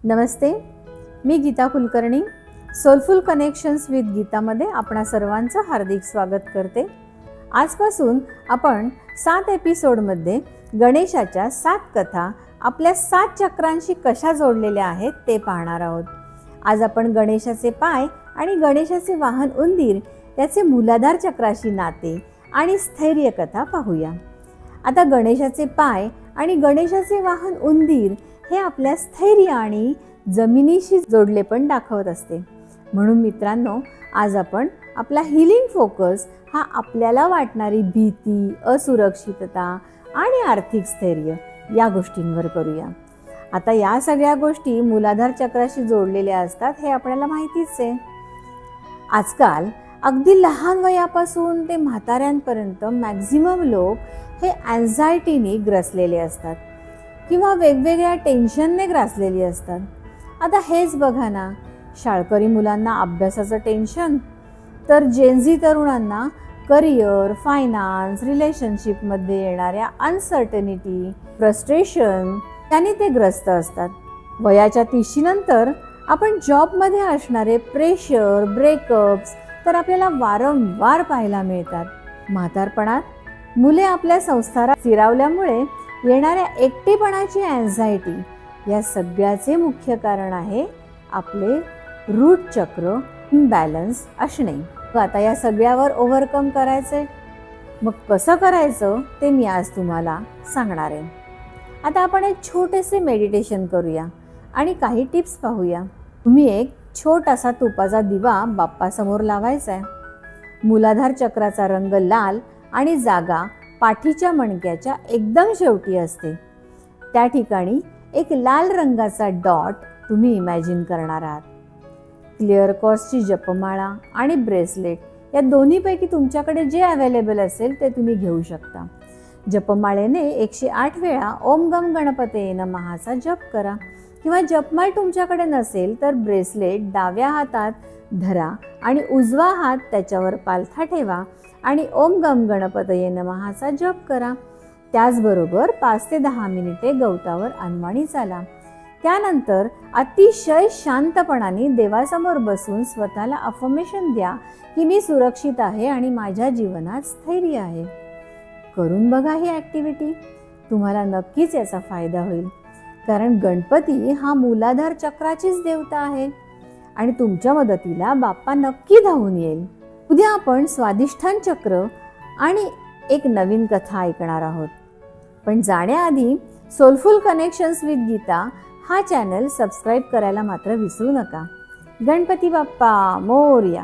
नमस्ते, मी Geeta Kulkarni. Soulful connections with गीतामध्ये आपणा सर्वांचं हार्दिक स्वागत करते. आजपासून आपण 7 एपिसोडमध्ये गणेशाच्या 7 कथा आपल्या 7 चक्रांशी कशा जोडलेल्या आहेत ते पाहणार आहोत. आज आपण गणेशाचे पाय आणि गणेशाचे वाहन उंदीर याचे मूलाधार चक्राशी नाते आणि स्थैर्य कथा पाहूया. आता गणेशाचे पाय आणि गणेशाचे वाहन उंदीर हे आपल्या स्थैर्य आणि जमिनीशी जोडले पण दाखवत असते. म्हणून मित्रांनो, आज आपण आपला हीलिंग फोकस हा आपल्याला वाटणारी भीती, असुरक्षितता आणि आर्थिक स्थैर्य या गोष्टींवर करूया. आता या सगळ्या गोष्टी मूलाधार चक्राशी जोडलेल्या असतात हे आपल्याला माहितीच आहे. आजकाल अगदी लहान वयापासून ते म्हाताऱ्यांपर्यंत मॅक्झिमम लोक हे अँझायटीने ग्रसलेले असतात किंवा वेगवेगळ्या टेन्शनने ग्रासलेली असतात. आता हेच बघा ना, शाळकरी मुलांना अभ्यासाचं टेन्शन, तर जेनझी तरुणांना करिअर, फायनान्स, रिलेशनशिपमध्ये येणाऱ्या अनसर्टनिटी, फ्रस्ट्रेशन याने ते ग्रस्त असतात. वयाच्या 30 नंतर आपण जॉबमध्ये असणारे प्रेशर, ब्रेकअप्स तर आपल्याला वारंवार पाहायला मिळतात. म्हातारपणात मुले आपल्या संसारात स्थिरावल्यामुळे येणाऱ्या एकटेपणाची अँझायटी या सगळ्याचे मुख्य कारण आहे आपले रूट चक्र इम्बॅलन्स असणे. आता या सगळ्यावर ओव्हरकम करायचे, मग कसं करायचं ते मी आज तुम्हाला सांगणार आहे. आता आपण एक छोटेसे मेडिटेशन करूया आणि काही टिप्स पाहूया. तुम्ही एक छोटासा तुपाचा दिवा बाप्पासमोर लावायचा आहे. मूलाधार चक्राचा रंग लाल आणि जागा पाठीच्या मणक्याच्या एकदम शेवटी असते. त्या ठिकाणी एक लाल रंगाचा डॉट तुम्ही इमॅजिन करणार आहात. क्लिअर कॉर्सची जपमाळा आणि ब्रेसलेट या दोन्हीपैकी तुमच्याकडे जे अवेलेबल असेल ते तुम्ही घेऊ शकता. जपमाळेने 108 वेळा ओम गम गणपते नमःचा जप करा, किंवा जपमाळ तुमच्याकडे नसेल तर ब्रेसलेट डाव्या हातात धरा आणि उजवा हात त्याच्यावर पालथा ठेवा आणि ओम गम गणपतये नमःचा जप करा. त्याचबरोबर 5 ते 10 मिनिटे गवतावर अनवाणी चाला. त्यानंतर अतिशय शांतपणाने देवासमोर बसून स्वतःला अफर्मेशन द्या की मी सुरक्षित आहे आणि माझ्या जीवनात स्थैर्य आहे. करून बघा ही ॲक्टिव्हिटी, तुम्हाला नक्कीच याचा फायदा होईल. कारण गणपती हा मूलाधार चक्राचीच देवता आहे आणि तुमच्या मदतीला बाप्पा नक्की धावून येईल. उद्या आपण स्वाधिष्ठान चक्र आणि एक नवीन कथा ऐकणार आहोत. पण जाण्याआधी सोलफुल कनेक्शन्स विथ गीता हा चॅनल सबस्क्राईब करायला मात्र विसरू नका. गणपती बाप्पा मोरया.